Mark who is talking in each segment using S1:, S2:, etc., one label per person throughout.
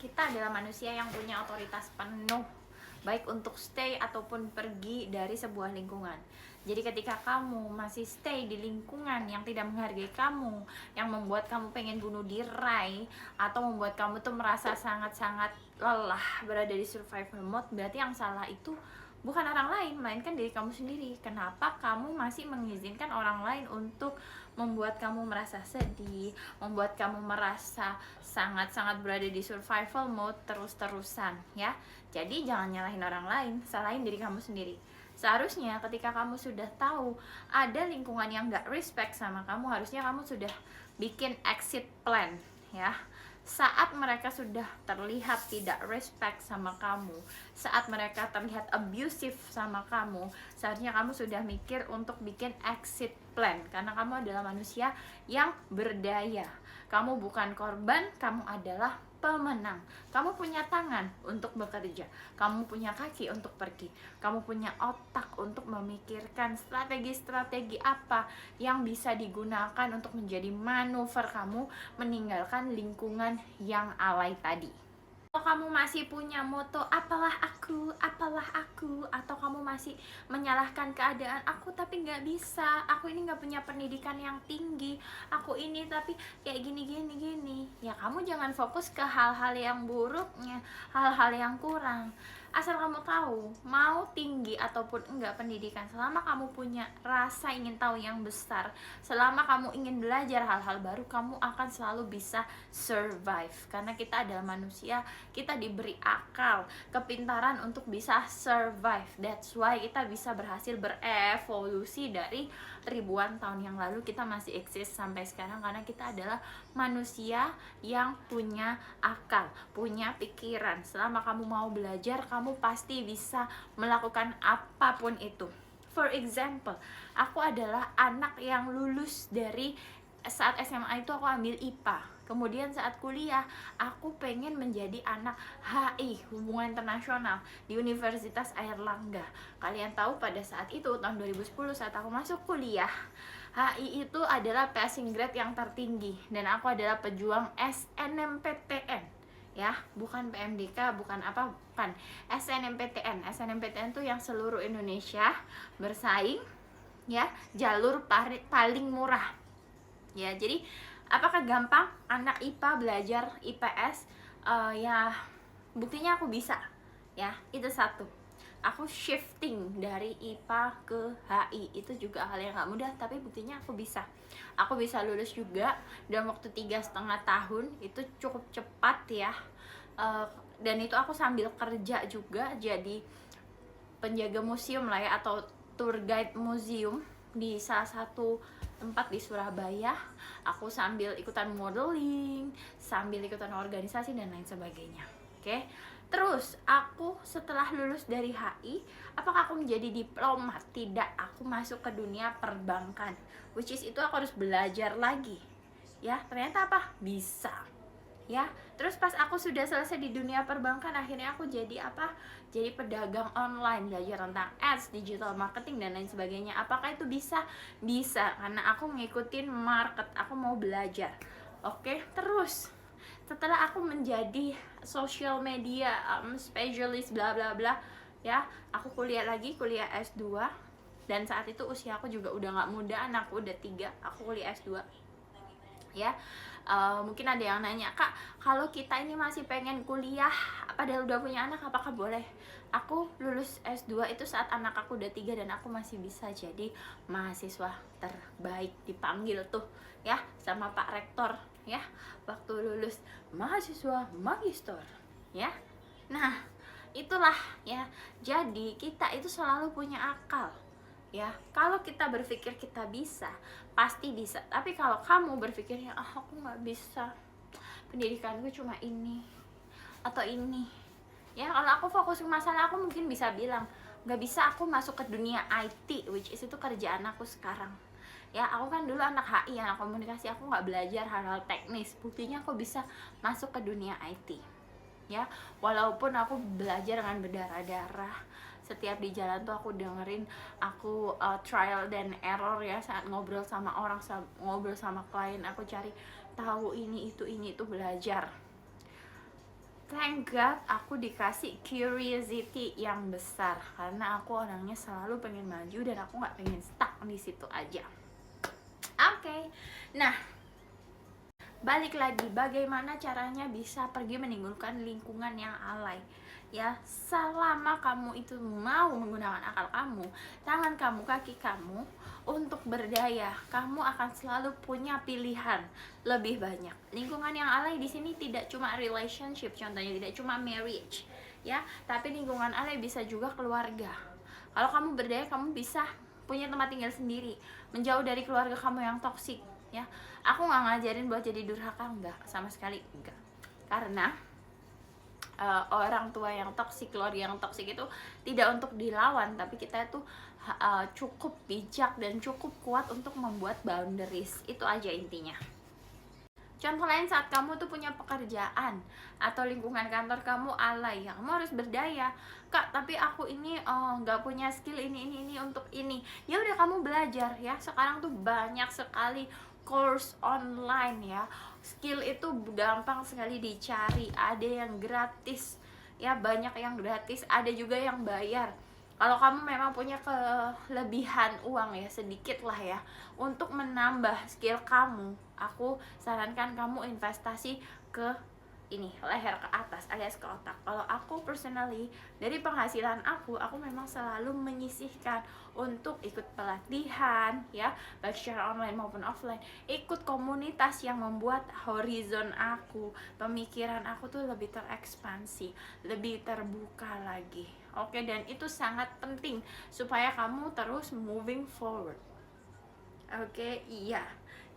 S1: kita adalah manusia yang punya otoritas penuh, baik untuk stay ataupun pergi dari sebuah lingkungan. Jadi ketika kamu masih stay di lingkungan yang tidak menghargai kamu, yang membuat kamu pengen bunuh diri, atau membuat kamu tuh merasa sangat-sangat lelah berada di survival mode, berarti yang salah itu bukan orang lain, melainkan diri kamu sendiri. Kenapa kamu masih mengizinkan orang lain untuk membuat kamu merasa sedih, membuat kamu merasa sangat-sangat berada di survival mode terus-terusan, ya. Jadi jangan nyalahin orang lain, salahin diri kamu sendiri. Seharusnya ketika kamu sudah tahu ada lingkungan yang gak respect sama kamu, harusnya kamu sudah bikin exit plan, ya. Saat mereka sudah terlihat tidak respect sama kamu, saat mereka terlihat abusive sama kamu, seharusnya kamu sudah mikir untuk bikin exit plan, karena kamu adalah manusia yang berdaya. Kamu bukan korban, kamu adalah pemenang. Kamu punya tangan untuk bekerja, kamu punya kaki untuk pergi, kamu punya otak untuk memikirkan strategi-strategi apa yang bisa digunakan untuk menjadi manuver kamu meninggalkan lingkungan yang alay tadi. Kalau kamu masih punya moto apalah aku, atau kamu masih menyalahkan keadaan, aku tapi nggak bisa, aku ini nggak punya pendidikan yang tinggi, aku ini tapi kayak gini, ya kamu jangan fokus ke hal-hal yang buruknya, hal-hal yang kurang. Asal kamu tahu, mau tinggi ataupun enggak pendidikan, selama kamu punya rasa ingin tahu yang besar, selama kamu ingin belajar hal-hal baru, kamu akan selalu bisa survive. Karena kita adalah manusia, kita diberi akal, kepintaran untuk bisa survive. That's why kita bisa berhasil berevolusi dari ribuan tahun yang lalu, kita masih eksis sampai sekarang karena kita adalah manusia yang punya akal, punya pikiran. Selama kamu mau belajar, kamu pasti bisa melakukan apapun itu. For example, aku adalah anak yang lulus dari saat SMA itu aku ambil IPA. Kemudian saat kuliah, aku pengen menjadi anak HI, Hubungan Internasional, di Universitas Airlangga. Kalian tahu pada saat itu, tahun 2010 saat aku masuk kuliah, HI itu adalah passing grade yang tertinggi. Dan aku adalah pejuang SNMPTN. Ya, bukan PMDK, bukan apa, bukan. SNMPTN. SNMPTN itu yang seluruh Indonesia bersaing, ya, jalur paling murah. Ya, jadi apakah gampang anak IPA belajar IPS? Ya, buktinya aku bisa. Ya, itu satu. Aku shifting dari IPA ke HI itu juga hal yang gak mudah, tapi buktinya aku bisa. Aku bisa lulus juga dalam waktu 3,5 tahun, itu cukup cepat ya. Dan itu aku sambil kerja juga, jadi penjaga museum lah ya, atau tour guide museum di salah satu tempat di Surabaya. Aku sambil ikutan modeling, sambil ikutan organisasi dan lain sebagainya. Oke. Terus aku setelah lulus dari HI, apakah aku menjadi diplomat? Tidak, aku masuk ke dunia perbankan, which is itu aku harus belajar lagi. Ya, ternyata apa? Bisa. Ya, terus pas aku sudah selesai di dunia perbankan, akhirnya aku jadi apa? Jadi pedagang online, belajar tentang ads, digital marketing dan lain sebagainya. Apakah itu bisa? Bisa, karena aku ngikutin market, aku mau belajar. Oke, terus setelah aku menjadi social media specialist bla bla bla, ya, aku kuliah lagi, kuliah S2. Dan saat itu usia aku juga udah gak muda, anakku udah 3, aku kuliah S2. Ya, mungkin ada yang nanya, Kak, kalau kita ini masih pengen kuliah padahal udah punya anak, apakah boleh? Aku lulus S2 itu saat anak aku udah 3 dan aku masih bisa jadi mahasiswa terbaik, dipanggil tuh ya sama Pak Rektor ya waktu lulus, mahasiswa magister ya. Nah, itulah ya. Jadi kita itu selalu punya akal. Ya, kalau kita berpikir kita bisa, pasti bisa. Tapi kalau kamu berpikirnya, aku nggak bisa, pendidikan gue cuma ini atau ini, ya, kalau aku fokus ke masalah aku mungkin bisa bilang nggak bisa aku masuk ke dunia IT, which is itu kerjaan aku sekarang. Ya, aku kan dulu anak HI, anak komunikasi, aku nggak belajar hal-hal teknis. Buktinya aku bisa masuk ke dunia IT. Ya, walaupun aku belajar dengan berdarah-darah, setiap di jalan tuh aku dengerin, aku trial dan error ya, saat ngobrol sama orang, ngobrol sama klien, aku cari tahu ini itu belajar. thank God aku dikasih curiosity yang besar, karena aku orangnya selalu pengen maju dan aku nggak pengen stuck di situ aja. Oke. Nah, balik lagi, bagaimana caranya bisa pergi menimbulkan lingkungan yang alay? Ya, selama kamu itu mau menggunakan akal kamu, tangan kamu, kaki kamu untuk berdaya, kamu akan selalu punya pilihan lebih banyak. Lingkungan yang alay di sini tidak cuma relationship, contohnya tidak cuma marriage, ya, tapi lingkungan alay bisa juga keluarga. Kalau kamu berdaya, kamu bisa punya tempat tinggal sendiri, menjauh dari keluarga kamu yang toksik, ya. Aku nggak ngajarin buat jadi durhaka, enggak, sama sekali enggak, karena orang tua yang toksik, keluarga yang toksik itu tidak untuk dilawan, tapi kita tuh cukup bijak dan cukup kuat untuk membuat boundaries. Itu aja intinya. Contoh lain, saat kamu tuh punya pekerjaan atau lingkungan kantor kamu alay, ya kamu harus berdaya. Kak, tapi aku ini nggak punya skill ini untuk ini. Ya udah, kamu belajar ya. Sekarang tuh banyak sekali course online ya. Skill itu gampang sekali dicari. Ada yang gratis ya, banyak yang gratis, ada juga yang bayar. Kalau kamu memang punya kelebihan uang ya, sedikit lah ya, untuk menambah skill kamu, aku sarankan kamu investasi ke ini, leher ke atas alias ke otak. Kalau aku personally, dari penghasilan aku memang selalu menyisihkan untuk ikut pelatihan ya, baik secara online maupun offline, ikut komunitas yang membuat horizon aku, pemikiran aku tuh lebih terekspansi, lebih terbuka lagi. Oke, dan itu sangat penting supaya kamu terus moving forward. Oke, iya.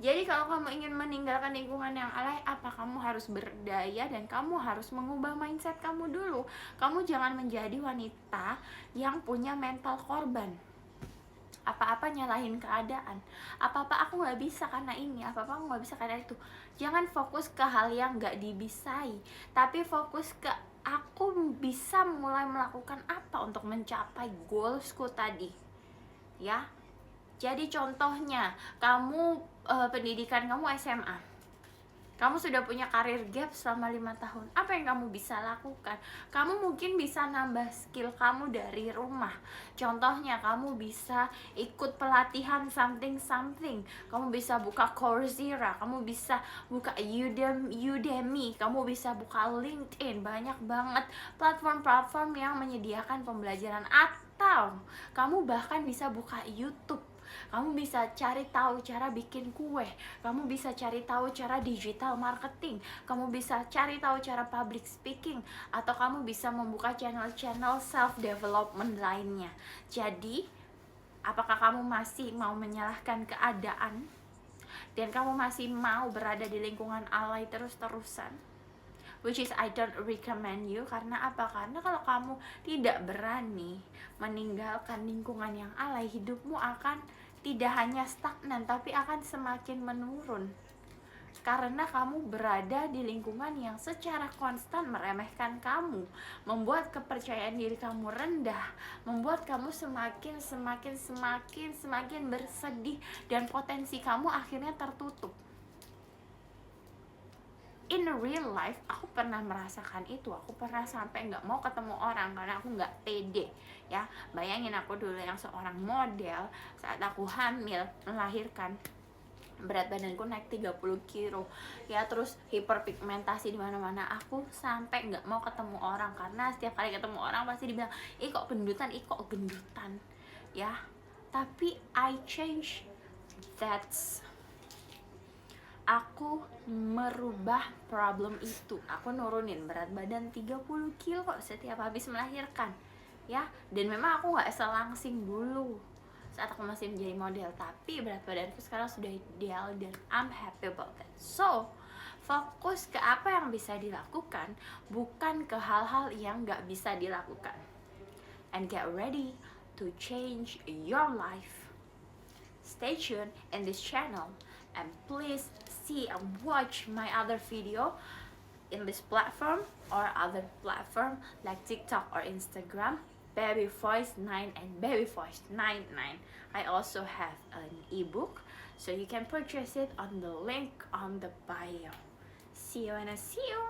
S1: Jadi kalau kamu ingin meninggalkan lingkungan yang alay, apa? Kamu harus berdaya dan kamu harus mengubah mindset kamu dulu. Kamu jangan menjadi wanita yang punya mental korban. Apa-apa nyalahin keadaan, apa-apa aku nggak bisa karena ini, apa-apa aku nggak bisa karena itu. Jangan fokus ke hal yang nggak dibisai, tapi fokus ke aku bisa mulai melakukan apa untuk mencapai goalsku tadi, ya. Jadi contohnya, kamu pendidikan kamu SMA, kamu sudah punya karir gap selama 5 tahun. Apa yang kamu bisa lakukan? Kamu mungkin bisa nambah skill kamu dari rumah. Contohnya, kamu bisa ikut pelatihan something. Kamu bisa buka Coursera, kamu bisa buka Udemy, kamu bisa buka LinkedIn. Banyak banget platform-platform yang menyediakan pembelajaran. Atau kamu bahkan bisa buka YouTube. Kamu bisa cari tahu cara bikin kue, kamu bisa cari tahu cara digital marketing, kamu bisa cari tahu cara public speaking, atau kamu bisa membuka channel-channel self development lainnya. Jadi, apakah kamu masih mau menyalahkan keadaan dan kamu masih mau berada di lingkungan alay terus-terusan? Which is I don't recommend you. Karena apa? Karena kalau kamu tidak berani meninggalkan lingkungan yang alay, hidupmu akan tidak hanya stagnan, tapi akan semakin menurun. Karena kamu berada di lingkungan yang secara konstan meremehkan kamu, membuat kepercayaan diri kamu rendah, membuat kamu semakin bersedih, dan potensi kamu akhirnya tertutup. In real life, aku pernah merasakan itu. Aku pernah sampai nggak mau ketemu orang karena aku nggak pede ya. Bayangin, aku dulu yang seorang model, saat aku hamil melahirkan, berat badanku naik 30 kilo ya, terus hiperpigmentasi di mana-mana. Aku sampai nggak mau ketemu orang karena setiap kali ketemu orang pasti dibilang, ih kok gendutan ya. Tapi I change that. Aku merubah problem itu. Aku nurunin berat badan 30 kilo setiap habis melahirkan ya. Dan memang aku gak selangsing dulu saat aku masih menjadi model, tapi berat badanku sekarang sudah ideal dan I'm happy about that. So, fokus ke apa yang bisa dilakukan, bukan ke hal-hal yang gak bisa dilakukan. And get ready to change your life. Stay tuned in this channel, and please see and watch my other video in this platform or other platform like TikTok or Instagram, Baby Voice 9 and Baby Voice 99. I also have an ebook, so you can purchase it on the link on the bio. See you and I see you.